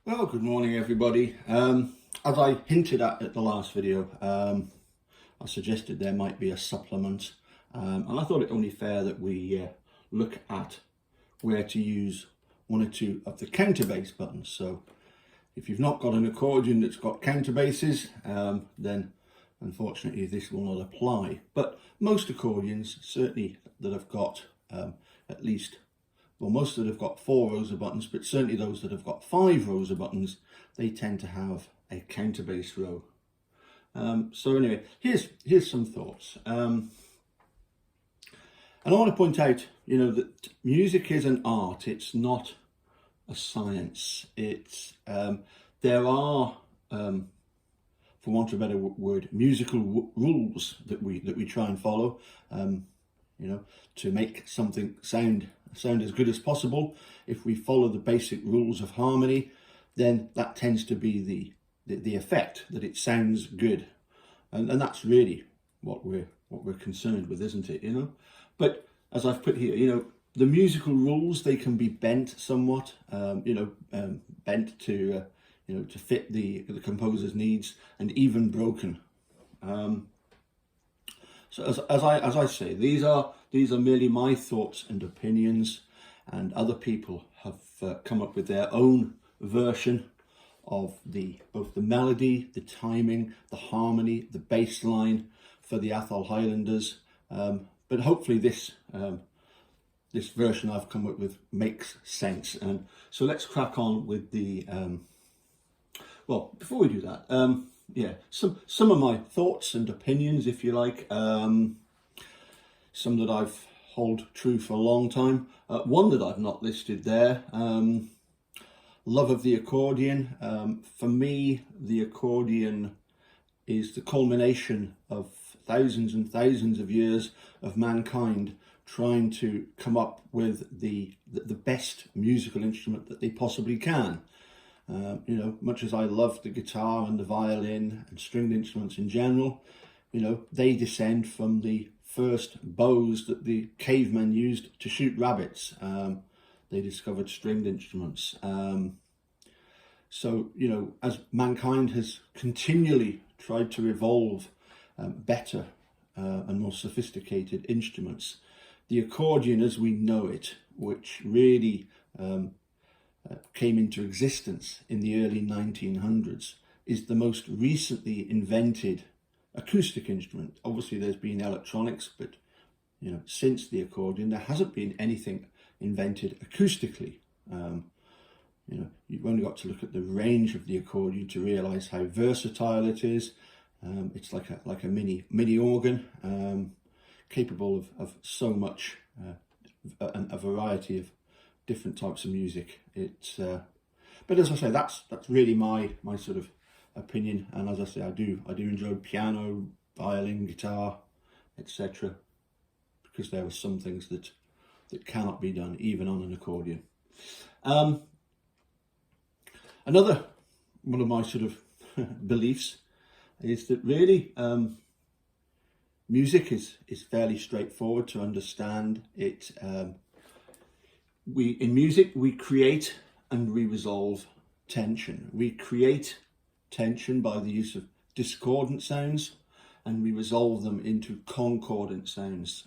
Well, good morning everybody. As I hinted at the last video, I suggested there might be a supplement, and I thought it only fair that we look at where to use one or two of the counterbass buttons. So if you've not got an accordion that's got counterbasses, then unfortunately this will not apply. But most accordions, certainly that have got at least, well, most that have got 4 rows of buttons, but certainly those that have got 5 rows of buttons, they tend to have a counterbass row. So anyway, here's some thoughts. And I want to point out, that music is an art. It's not a science. It's there are, for want of a better word, musical rules that we try and follow. To make something sound as good as possible. If we follow the basic rules of harmony, then that tends to be the effect, that it sounds good, and that's really what we're concerned with, isn't it? But as I've put here, the musical rules, they can be bent somewhat, bent to to fit the composer's needs, and even broken. So as I say, these are merely my thoughts and opinions, and other people have come up with their own version of both the melody, the timing, the harmony, the bass line for the Atholl Highlanders. But hopefully this version I've come up with makes sense. And so let's crack on with the. Well, before we do that. Some of my thoughts and opinions, if you like, some that I've hold true for a long time. One that I've not listed there, love of the accordion. For me, the accordion is the culmination of thousands and thousands of years of mankind trying to come up with the best musical instrument that they possibly can. Much as I love the guitar and the violin and stringed instruments in general, they descend from the first bows that the cavemen used to shoot rabbits. They discovered stringed instruments. So, as mankind has continually tried to evolve better and more sophisticated instruments, the accordion as we know it, which really came into existence in the early 1900s, is the most recently invented acoustic instrument. Obviously there's been electronics, but since the accordion there hasn't been anything invented acoustically. You've only got to look at the range of the accordion to realize how versatile it is. It's like a mini organ, capable of so much, a variety of different types of music. But as I say, that's really my sort of opinion. And as I say, I do enjoy piano, violin, guitar, etc. because there are some things that cannot be done even on an accordion. Another one of my sort of beliefs is that really music is fairly straightforward to understand. In music, we create and we resolve tension. We create tension by the use of discordant sounds, and we resolve them into concordant sounds.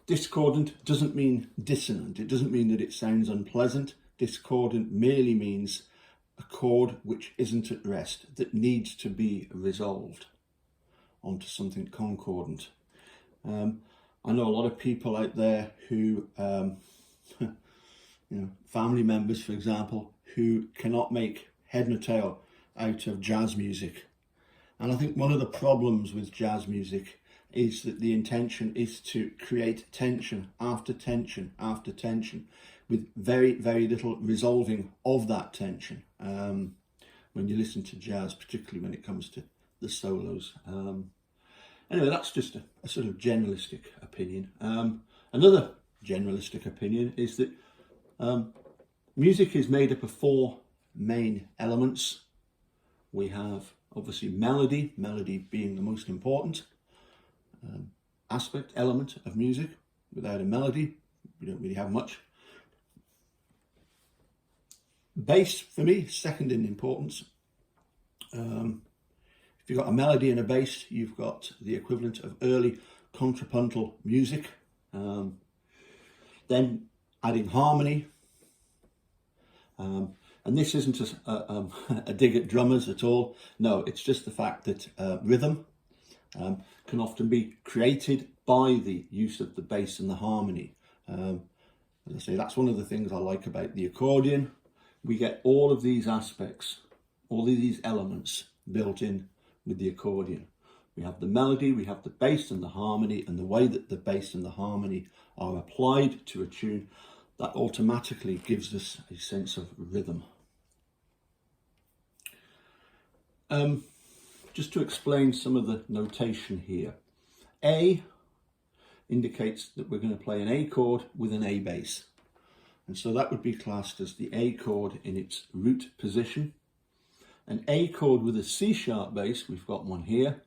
Discordant doesn't mean dissonant. It doesn't mean that it sounds unpleasant. Discordant merely means a chord which isn't at rest, that needs to be resolved onto something concordant. I know a lot of people out there who, family members, for example, who cannot make head nor tail out of jazz music. And I think one of the problems with jazz music is that the intention is to create tension after tension after tension, with very, very little resolving of that tension. When you listen to jazz, particularly when it comes to the solos. Anyway, that's just a sort of generalistic opinion. Another generalistic opinion is that music is made up of 4 main elements. We have obviously melody being the most important element of music. Without a melody, we don't really have much. Bass, for me, second in importance. If you've got a melody and a bass, you've got the equivalent of early contrapuntal music. Then adding harmony. And this isn't a dig at drummers at all. No, it's just the fact that rhythm can often be created by the use of the bass and the harmony. As I say, that's one of the things I like about the accordion. We get all of these aspects, all of these elements built in with the accordion. We have the melody, we have the bass and the harmony, and the way that the bass and the harmony are applied to a tune, that automatically gives us a sense of rhythm. Just to explain some of the notation here. A indicates that we're going to play an A chord with an A bass. And so that would be classed as the A chord in its root position. An A chord with a C sharp bass, we've got one here,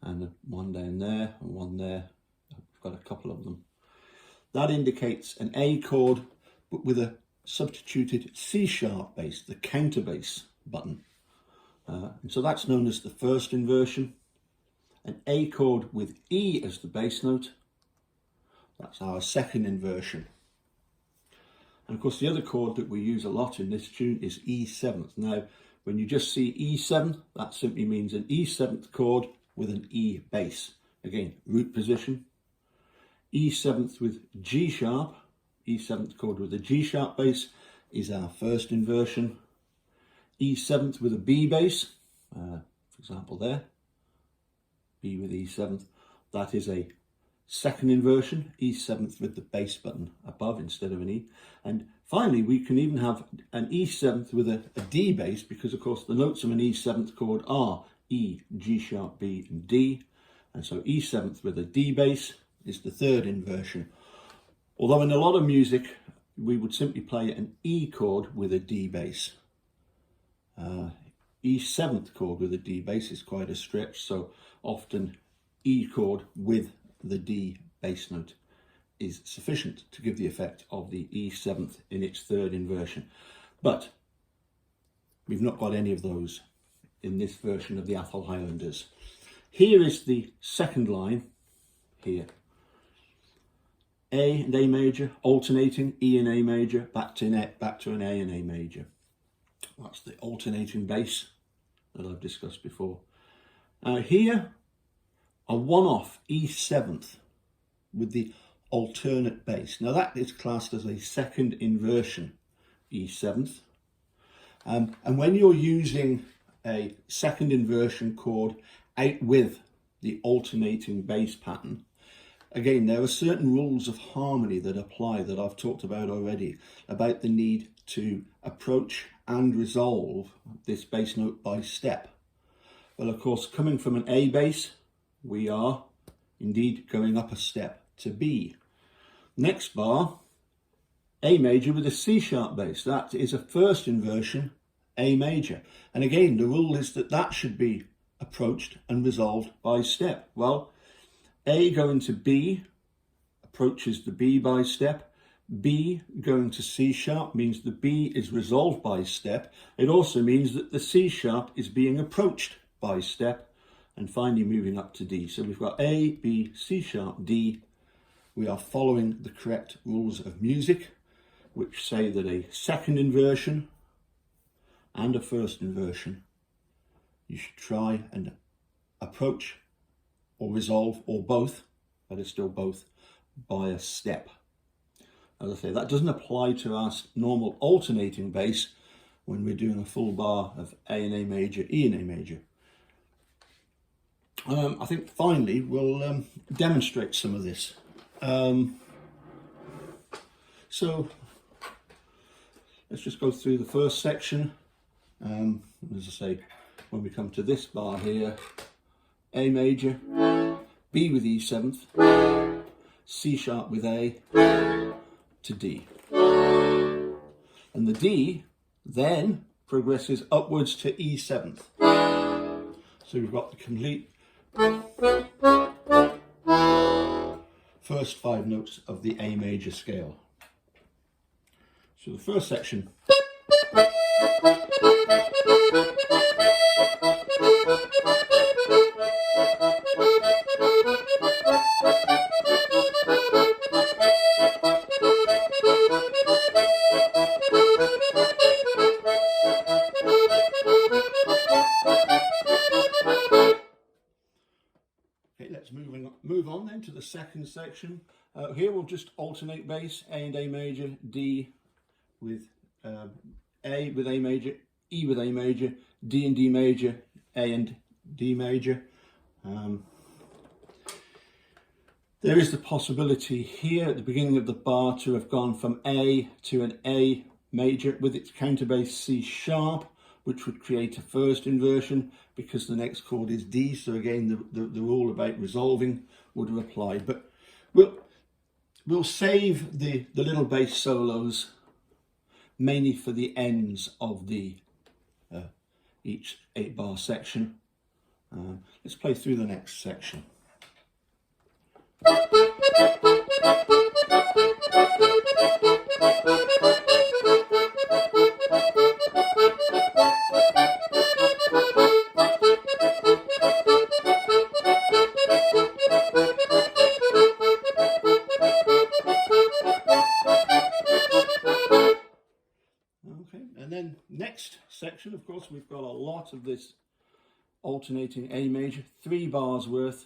and one down there, and one there. We've got a couple of them. That indicates an A chord, but with a substituted C sharp bass, the counterbass button. And so that's known as the first inversion. An A chord with E as the bass note, that's our second inversion. And of course the other chord that we use a lot in this tune is E7. Now, when you just see E7, that simply means an E7th chord with an E bass. Again, root position. E7th with G sharp, E7th chord with a G sharp bass is our first inversion. E7th with a B bass, for example there, B with E7th, that is a second inversion, E7th with the bass button above instead of an E. And finally, we can even have an E7th with a D bass, because of course the notes of an E7th chord are E, G sharp, B and D. And so E7th with a D bass is the third inversion. Although in a lot of music, we would simply play an E chord with a D bass. E7th chord with a D bass is quite a stretch, so often E chord with the D bass note is sufficient to give the effect of the E7th in its third inversion. But we've not got any of those in this version of the Atholl Highlanders. Here is the second line here. A and A major, alternating, E and A major, back to an A and A major. That's the alternating bass that I've discussed before. Here, a one-off E7th with the alternate bass. Now that is classed as a second inversion E7th. And when you're using a second inversion chord out with the alternating bass pattern, again, there are certain rules of harmony that apply that I've talked about already, about the need to approach and resolve this bass note by step. Well, of course, coming from an A bass, we are indeed going up a step to B. Next bar, A major with a C sharp bass. That is a first inversion, A major. And again, the rule is that that should be approached and resolved by step. Well, A going to B approaches the B by step. B going to C sharp means the B is resolved by step. It also means that the C sharp is being approached by step, and finally moving up to D. So we've got A, B, C sharp, D. We are following the correct rules of music, which say that a second inversion and a first inversion, you should try and approach or resolve, or both, but it's still both, by a step. As I say, that doesn't apply to our normal alternating bass when we're doing a full bar of A and A major, E and A major. I think finally we'll demonstrate some of this. So let's just go through the first section. As I say, when we come to this bar here, A major, B with E7th, C sharp with A, to D. And the D then progresses upwards to E7th. So we've got the complete first 5 notes of the A major scale. So the first section Okay, let's move on then to the second section. Here we'll just alternate bass, A and A major, D with A with A major, E with A major, D and D major, A and D major. There is the possibility here at the beginning of the bar to have gone from A to an A major with its counterbass C sharp, which would create a first inversion because the next chord is D. So again, the rule about resolving would have applied. But we'll save the little bass solos mainly for the ends of the each 8-bar section. Let's play through the next section. Okay, and then next section, of course, we've got a lot of this alternating A major, 3 bars worth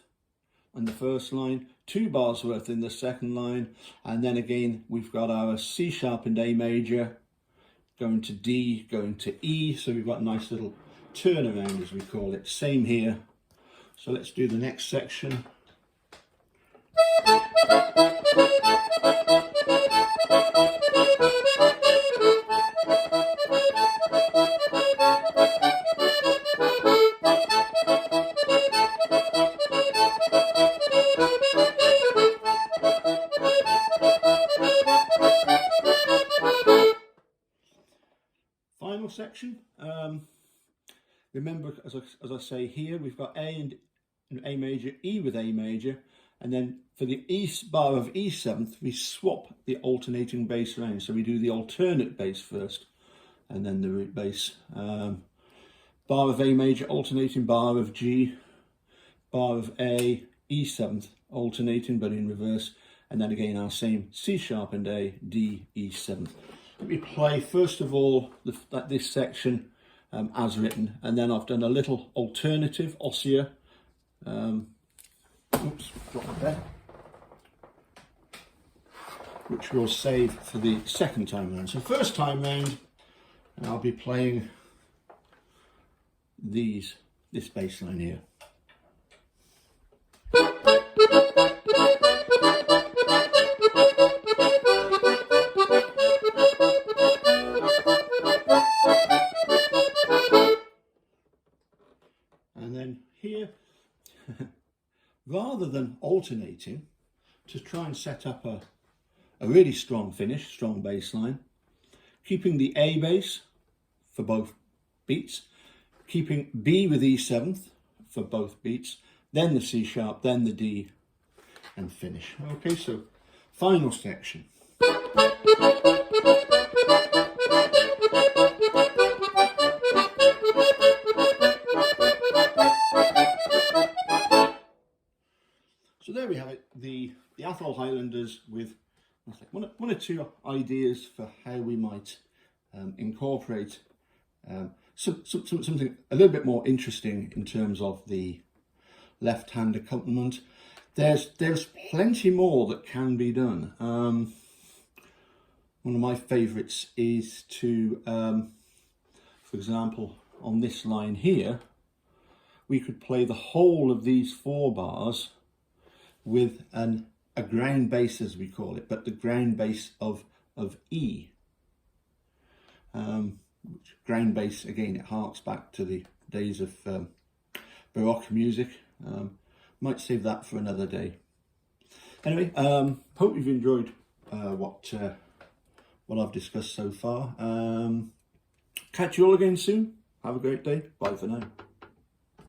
in the first line, 2 bars worth in the second line, and then again we've got our C sharp and A major going to D, going to E, so we've got a nice little turnaround as we call it. Same here. So let's do the next section. Final section. Remember, as I say here, we've got A and A major, E with A major, and then for the E bar of E7th, we swap the alternating bass around. So we do the alternate bass first, and then the root bass. Bar of A major, alternating bar of G, bar of A, E7th, alternating but in reverse, and then again our same C sharp and A, D, E7th. Let me play first of all this section as written, and then I've done a little alternative ossia. Oops, dropped it there. Which we'll save for the second time round. So first time round, I'll be playing this bass line here. And then here, rather than alternating, to try and set up a really strong finish, strong bass line, keeping the A bass for both beats, keeping B with E7th for both beats, then the C sharp, then the D, and finish. Okay, so final section. So there we have it, the Atholl Highlanders with one or two ideas for how we might incorporate something a little bit more interesting in terms of the left-hand accompaniment. There's plenty more that can be done. One of my favourites is to, for example, on this line here, we could play the whole of these 4 bars with a ground bass, as we call it, but the ground bass of E. Which ground bass, again, it harks back to the days of Baroque music. Might save that for another day. Anyway, hope you've enjoyed what I've discussed so far. Catch you all again soon. Have a great day. Bye for now.